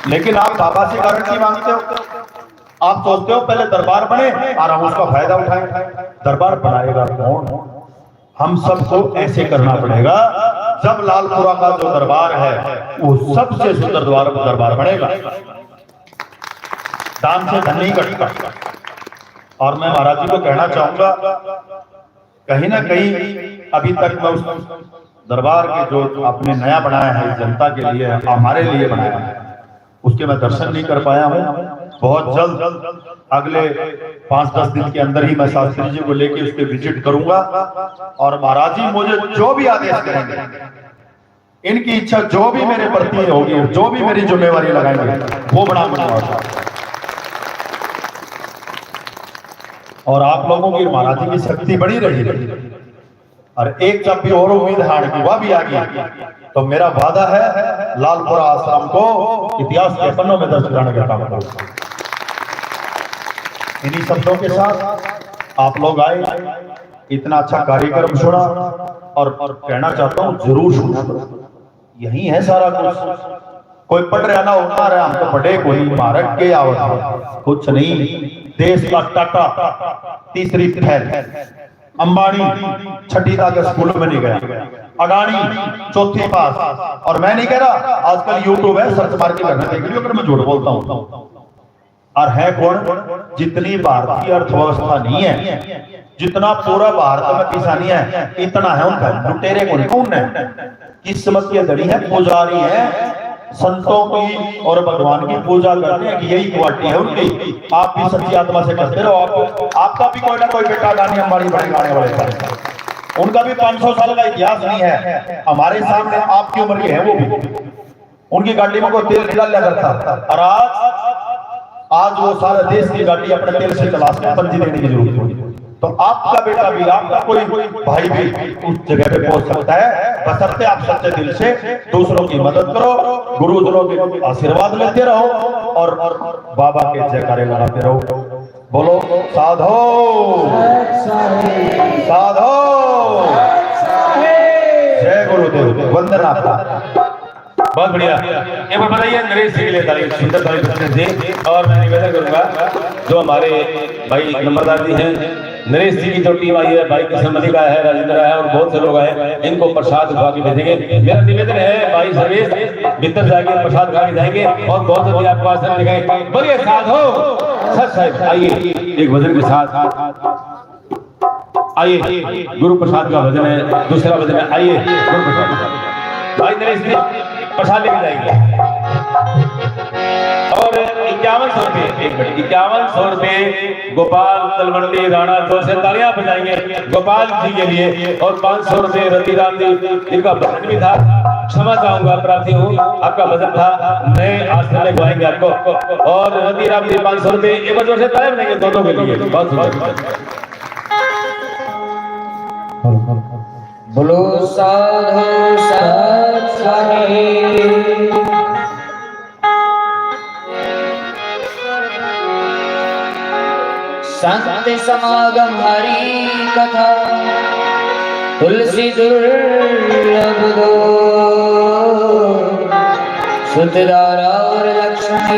लेकिन आप बाबा से गारंटी मांगते हो, आप सोचते हो पहले दरबार बने और हम उसका फायदा उठाएं। दरबार बनाएगा कौन? हम सबको ऐसे करना पड़ेगा, जब लालपुरा का जो दरबार है वो सबसे सुंदर दरबार बनेगा। दान से धन नहीं कटता। और मैं महाराज जी को कहना चाहूंगा, कहीं ना कहीं अभी तक मैं उस दरबार के जो आपने नया बनाया है, जनता के लिए, हमारे लिए बनाया है, उसके मैं दर्शन नहीं कर पाया हूं। बहुत जल्द अगले 5-10 दिन के अंदर ही मैं शास्त्री जी को लेके उसके विजिट करूंगा। और महाराज जी मुझे जो भी आदेश करेंगे, इनकी इच्छा जो भी मेरे प्रति होगी, जो भी मेरी जिम्मेवारी लगाएंगे, वो बना दूंगा। और आप लोगों की महाराज जी की शक्ति बड़ी रही। और एक जब भी और उम्मीद हार की वह भी आ गई, तो मेरा वादा है लालपुरा आश्रम को इतिहास के पन्नों में दर्ज कराने का काम करूंगा। इन्हीं शब्दों के साथ आप लोग आए, इतना अच्छा कार्यक्रम सुना, और कहना चाहता हूं जरूर सुना। यही है सारा कुछ। कोई पढ़ रहा ना होता रहा, हम तो पढ़े कोई मारक के आवत कुछ नहीं। देश का टाटा तीसरी फैल, अंबानी छठी तक स्कूल में नहीं गया, अडानी चौथी पास। और मैं नहीं कह रहा, आजकल यूट्यूब है, सर्च मार के करना देख लियो अगर मैं झूठ बोलता हूं। और है कौन? जितनी भारतीय अर्थव्यवस्था नहीं है, जितना पूरा भारत में किसानी है, इतना है उनका। लुटेरे कौन है? किस्मत के धनी है, पुजारी है, संतों की और भगवान की पूजा करने की यही क्वालिटी है उनकी। आप भी सच्ची आत्मा से करते रहो। आपका भी कोई ना कोई बेटा गाने अंबानी बड़े गाने वाले, उनका भी 500 साल का इतिहास नहीं है। हमारे सामने आपकी उम्र के हैं वो भी। उनकी गाड़ी में कोई तेल निकाल लिया करता, और आज वो सारा देश की गाड़ी अपने तेल से चला सकते, पंजी देने की जरूरत होगी। तो आपका बेटा भी, आपका कोई भाई भी उस जगह पे पहुंच सकता है, बशर्ते आप सच्चे दिल से दूसरों की मदद करो, गुरुजनों के आशीर्वाद लेते रहो, और बाबा के जयकारे लगाते रहो। बोलो साधो साधो, जय गुरुदेव, वंदन आपका। बहुत बढ़िया। एक बार बताइए नरेश जी के लिए तारीफ, सुंदर तारीफ दी। और मैं निवेदन करूंगा, जो हमारे भाई नंबरदार जी हैं, नरेश जी की जो टीम आई है, भाई किशन मलिका है, राजेंद्र है, और बहुत से लोग आए, इनको प्रसाद खा के भेजेंगे। मेरा निवेदन है, भाई सर्वेश भीतर जाएंगे, प्रसाद खा के जाएंगे, और बहुत जल्दी आपको आसन दिखाएंगे। बोलिए साधो सच साहिब। आइए एक भजन के साथ आइए, गुरु प्रसाद का भजन है, दूसरा भजन है। आइए गुरु प्रसाद, भाई नरेश जी प्रसाद लेके जाएंगे। और 5100 रुपये, 5100 रुपये गोपाल तलवंडी राणा जो से तालियां बजाएंगे गोपाल जी के लिए। और 500 रुपये रतिराम जी, इनका भजन भी था, क्षमा चाहूंगा, प्रार्थी हूँ, आपका भजन था, नए आश्रम में गवाएंगे आपको। और रतिराम जी 500 रुपये, एक बार जोर से तालियां बजाएंगे दोनों के लिए। बहुत सुंदर। बोलो साधु सत साहिब। संत समागम हरि कथा, तुलसी दुर्लभ दो, सुतदारा और लक्ष्मी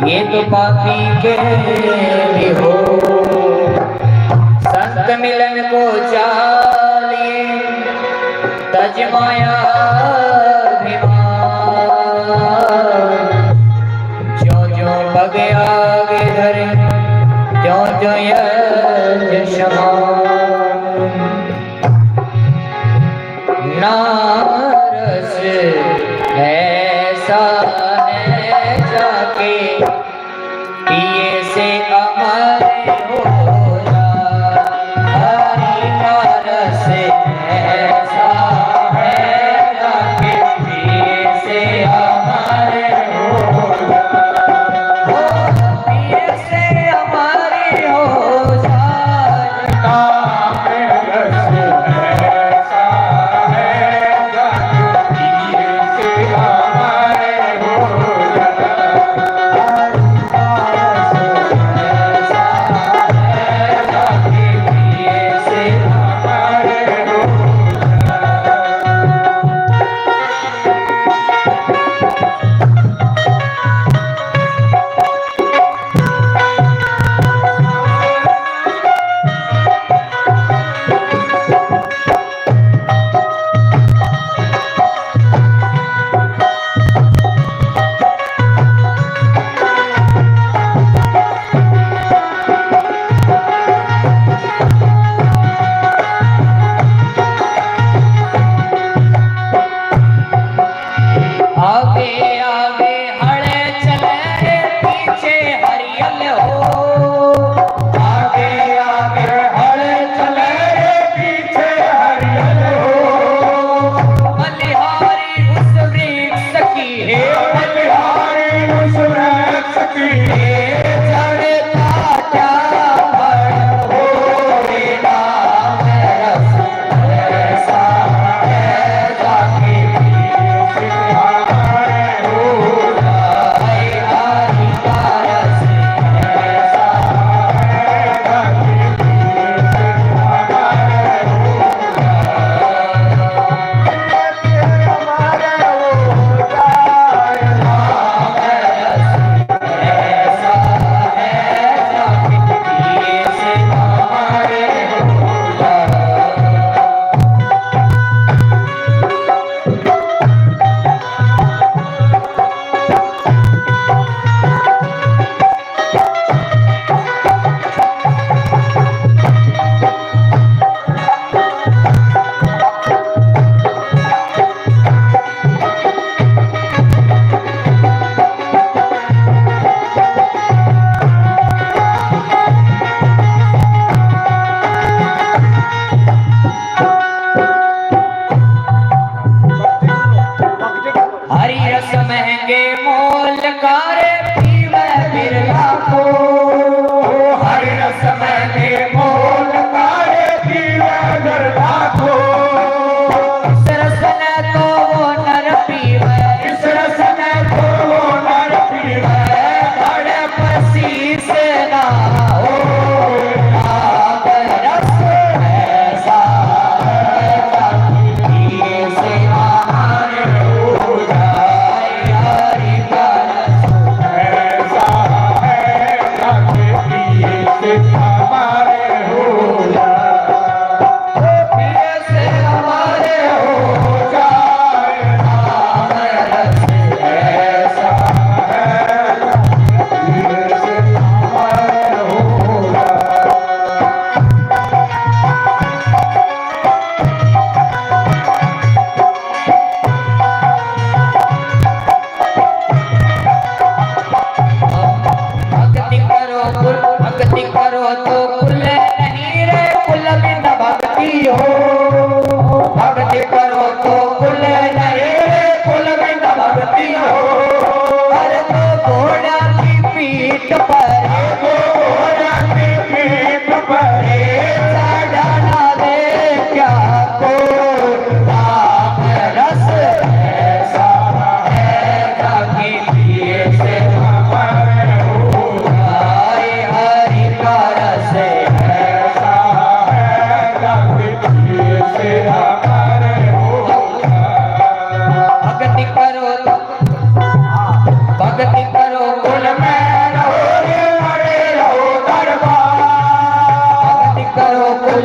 ये तो पापी के भी हो। संत मिलन को चालिए तजमाया जो जो बगे आगे धरे त्यों जो यश नारस ऐसा है जाके पिए से अमर हो जा। हरि नारस ऐसा है जाके पिए से अमर हो जा। पिए से अमर हो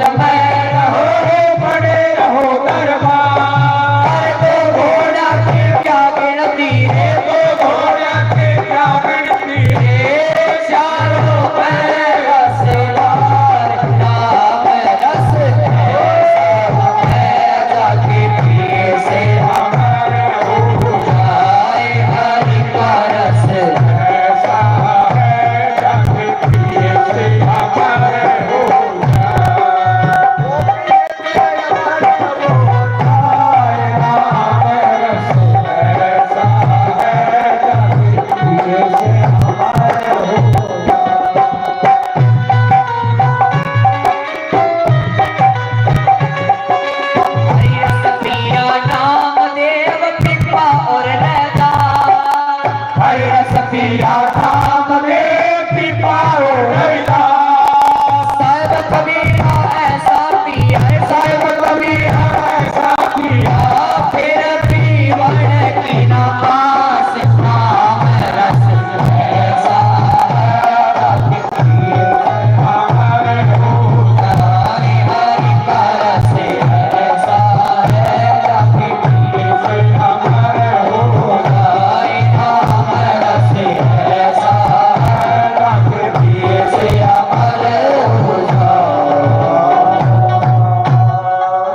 समय रहो बड़े रहो दरबार तो घोड़ा के क्या गिनती है तो घोड़ा के क्या गिनती है चारों पैर रसदार नाम रस है जाके पिए से हमारे हो जाए हरि का रस ऐसा है जाके पिए से हमारे हो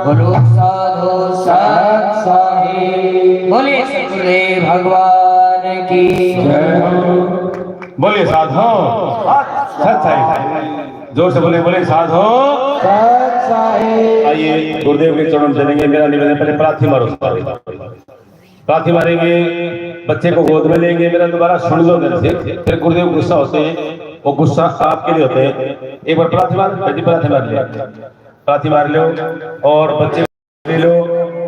बोलो साधो सत साहिब बोले सतगुरुदेव भगवान की बोले साधो सत साहिब, जोर से बोले बोले साधो सत साहिब। आइए गुरुदेव के चरणों में चलेंगे। मेरा निवेदन, पहले प्रार्थी मारो, प्रार्थी मारेंगे, बच्चे को गोद में लेंगे। मेरा दोबारा सुन लो मेरे से, फिर गुरुदेव गुस्सा होते हैं, वो गुस्सा आपके लिए होते हैं। एक बार प्रार्थी मार, प्रार्थी मार लिया, प्रार्थी मार लो और बच्चे ले लो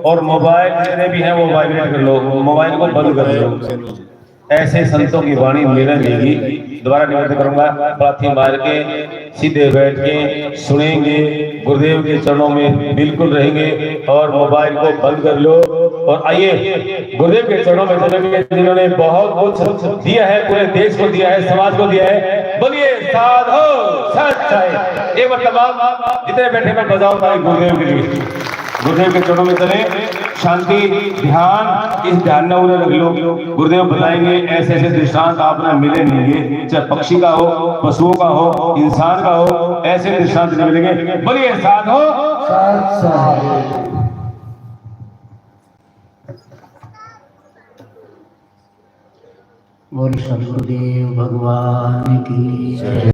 और मोबाइल जितने भी हैं वो वाइब्रेट कर लो, मोबाइल को बंद कर लो। ऐसे संतों की वाणी मिलने देगी। दोबारा निवेदन करूंगा, प्रार्थी मार के सीधे बैठ के सुनेंगे, गुरुदेव के चरणों में बिल्कुल रहेंगे और मोबाइल को बंद कर लो। और आइए गुरुदेव के चरणों में चलेंगे, जिन्होंने बहुत कुछ दिया है, पूरे देश को दिया है, समाज को दिया है। बोलिए साधो सत साहिब। एक बार तमाम जितने बैठे मैं बजाओ ताली गुरुदेव के लिए। गुरुदेव के चरणों में चले, शांति ध्यान, इस ध्यान में उन्हें रख लो। गुरुदेव बताएंगे ऐसे ऐसे दृष्टांत आप ना मिले नहीं, चाहे पक्षी का हो, पशुओं का हो, इंसान का हो, ऐसे दृष्टांत नहीं मिलेंगे। बोलिए साधो सत साहिब। बोल सदगुरुदेव भगवान की जय।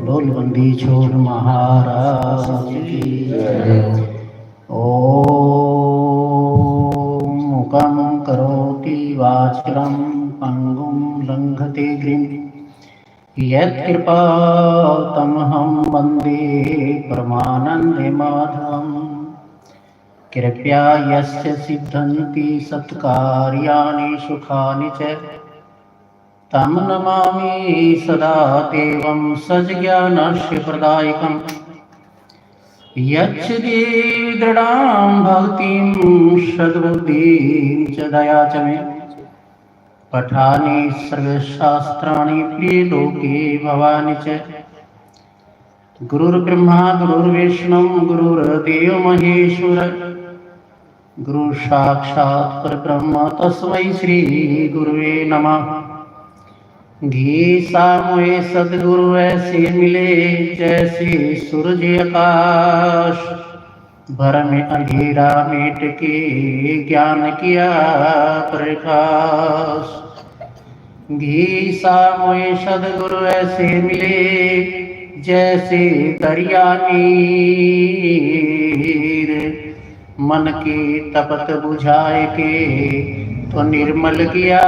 बोल बंदी छोड़ महाराज की जय। ओम मुखं करोति वाचालं पंगुं लंघते गिरिं यत्कृपातमहं वन्दे परमानन्दे माधवम्। कृपया यस्य सिद्धन्ति सत्कार्याणि सुखानि च तं नमामि सदा देवं सज्ज्ञानस्य प्रदायकम्। यच्च देव दृढां भक्तिं सद्बुद्धिं च दया च मे पठानि सर्वशास्त्राणि प्रिये लोके भवानि च। गुरुर्ब्रह्मा गुरुर्विष्णु गुरुर्देव महेश्वर गुरु साक्षात् परब्रह्म तस्मै श्री गुरुवे नमः। घी सामोए सदगुरु ऐसे मिले जैसे सूरज आकाश, भर में अंधेरा मिट के ज्ञान किया प्रकाश। घी सामोए सदगुरु ऐसे मिले जैसे दरिया नीर, मन के तपत बुझाए के तो निर्मल किया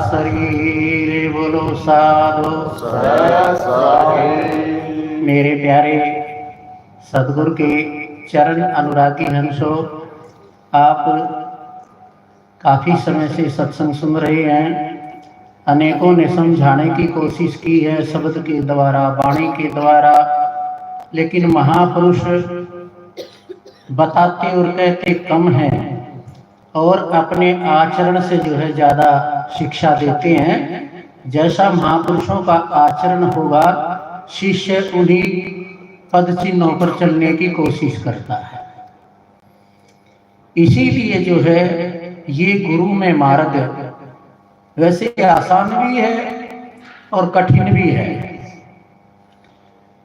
शरीर। बोलो साधो मेरे प्यारे सदगुरु के चरण अनुरागी हंसो, आप काफ़ी समय से सत्संग सुन रहे हैं। अनेकों ने समझाने की कोशिश की है शब्द के द्वारा, वाणी के द्वारा, लेकिन महापुरुष बताते और कहते कम हैं और अपने आचरण से जो है ज़्यादा शिक्षा देते हैं। जैसा महापुरुषों का आचरण होगा शिष्य उन्हीं पद चिन्हों पर चलने की कोशिश करता है। इसीलिए जो है ये गुरु में मार्ग वैसे आसान भी है और कठिन भी है।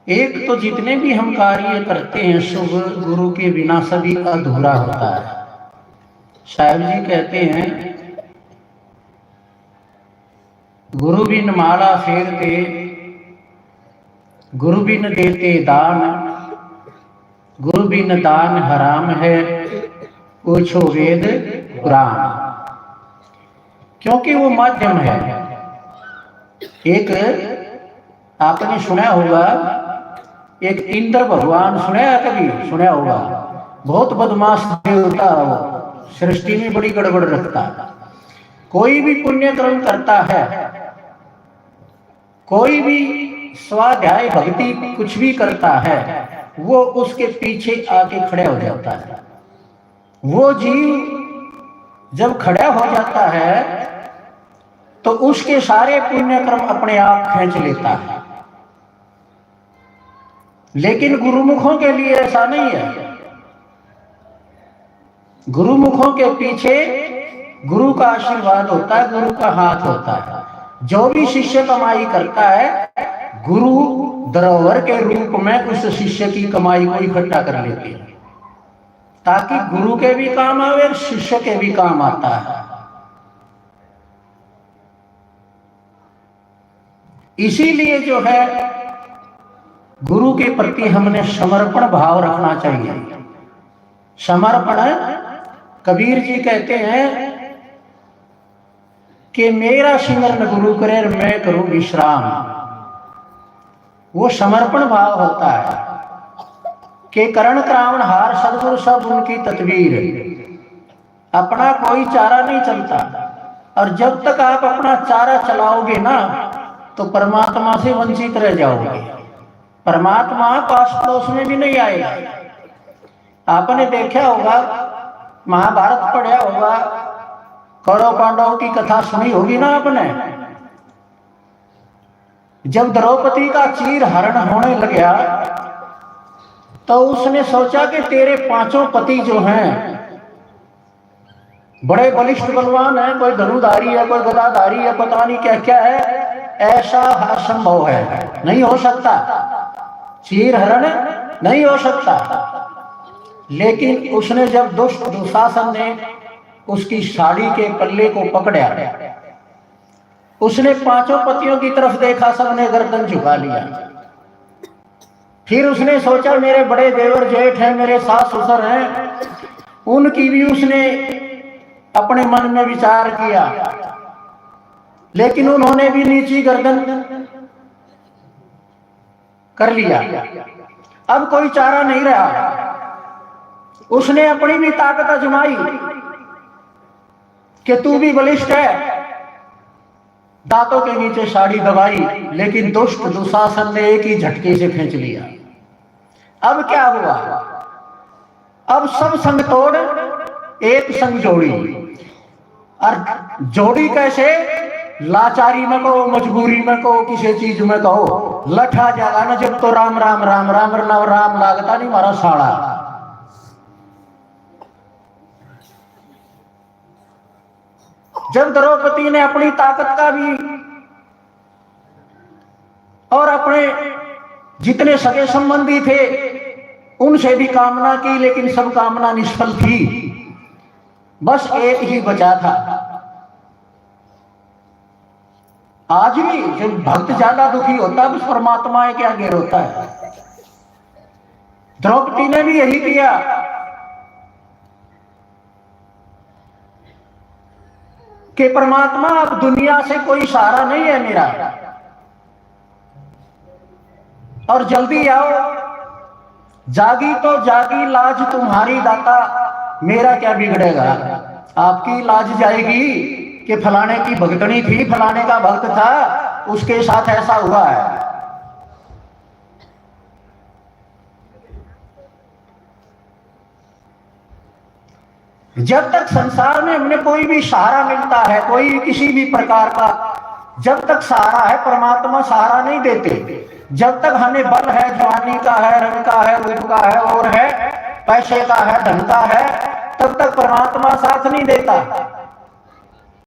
एक तो जितने भी हम कार्य करते हैं शुभ, गुरु के बिना सभी अधूरा होता है। साहब जी कहते हैं गुरु बिन माला फेरते, गुरु बिन देते दान, गुरु बिन दान हराम है, पूछो वेद पुराण। क्योंकि वो माध्यम है। एक आपने सुना होगा, एक इंद्र भगवान सुना कभी? सुना होगा। बहुत बदमाश देवता वो, सृष्टि में बड़ी गड़बड़ रखता है। कोई भी पुण्य कर्म करता है, कोई भी स्वाध्याय भक्ति कुछ भी करता है, वो उसके पीछे आके खड़ा हो जाता है। वो जीव जब खड़ा हो जाता है तो उसके सारे पुण्य कर्म अपने आप खींच लेता है। लेकिन गुरुमुखों के लिए ऐसा नहीं है। गुरुमुखों के पीछे गुरु का आशीर्वाद होता है, गुरु का हाथ होता है। जो भी शिष्य कमाई करता है, गुरु धरोहर के रूप में उस शिष्य की कमाई को इकट्ठा कर लेते हैं, ताकि गुरु के भी काम आवे और शिष्य के भी काम आता है। इसीलिए जो है गुरु के प्रति हमने समर्पण भाव रखना चाहिए। समर्पण, कबीर जी कहते हैं कि मेरा सिमरन गुरु करे मैं करूं विश्राम। वो समर्पण भाव होता है कि करण करावण हार सदगुरु सब उनकी तदबीर। अपना कोई चारा नहीं चलता, और जब तक आप अपना चारा चलाओगे ना तो परमात्मा से वंचित रह जाओगे। परमात्मा पास पड़ोस में भी नहीं आएगा। आपने देखा होगा, महाभारत पढ़ा होगा, कौरव पांडवों की कथा सुनी होगी ना आपने। जब द्रौपदी का चीर हरण होने लगा तो उसने सोचा कि तेरे पांचों पति जो हैं बड़े बलिष्ठ बलवान हैं, कोई धनुधारी है, कोई गदाधारी है, पता नहीं क्या क्या है, ऐसा असंभव है, नहीं हो सकता, चीर हरण नहीं हो सकता। लेकिन उसने जब दुष्ट दुशासन ने उसकी साड़ी के पल्ले को पकड़ा, उसने पांचों पतियों की तरफ देखा, सबने गर्दन झुका लिया। फिर उसने सोचा मेरे बड़े देवर जेठ हैं, मेरे सास ससुर हैं, उनकी भी उसने अपने मन में विचार किया, लेकिन उन्होंने भी नीची गर्दन कर लिया। अब कोई चारा नहीं रहा। उसने अपनी भी ताकत आजमाई कि तू भी बलिष्ठ है, दांतों के नीचे साड़ी दबाई, लेकिन दुष्ट दुशासन ने एक ही झटके से खींच लिया। अब क्या हुआ? अब सब संग तोड़ एक संग जोड़ी। और जोड़ी कैसे? लाचारी में कहो, मजबूरी में कहो, किसी चीज में कहो, लठा जागा ना जब तो राम राम राम राम राम राम लागता नहीं मारा साड़ा। जब द्रौपदी ने अपनी ताकत का भी और अपने जितने सगे संबंधी थे उनसे भी कामना की, लेकिन सब कामना निष्फल थी। बस एक ही बचा था। आज भी जब भक्त ज्यादा दुखी होता है, उस परमात्मा के आगे रोता है। द्रौपदी ने भी यही किया। कि परमात्मा अब दुनिया से कोई सहारा नहीं है मेरा, और जल्दी आओ, जागी तो जागी लाज तुम्हारी दाता, मेरा क्या बिगड़ेगा। आपकी लाज जाएगी कि फलाने की भगतनी थी, फलाने का भक्त था, उसके साथ ऐसा हुआ है। जब तक संसार में हमें कोई भी सहारा मिलता है, कोई किसी भी प्रकार का, जब तक सहारा है, परमात्मा सहारा नहीं देते। जब तक हमें बल है, जवानी का है, रंग का है, रूप का है और है, पैसे का है, धन का है, तब तक परमात्मा साथ नहीं देता।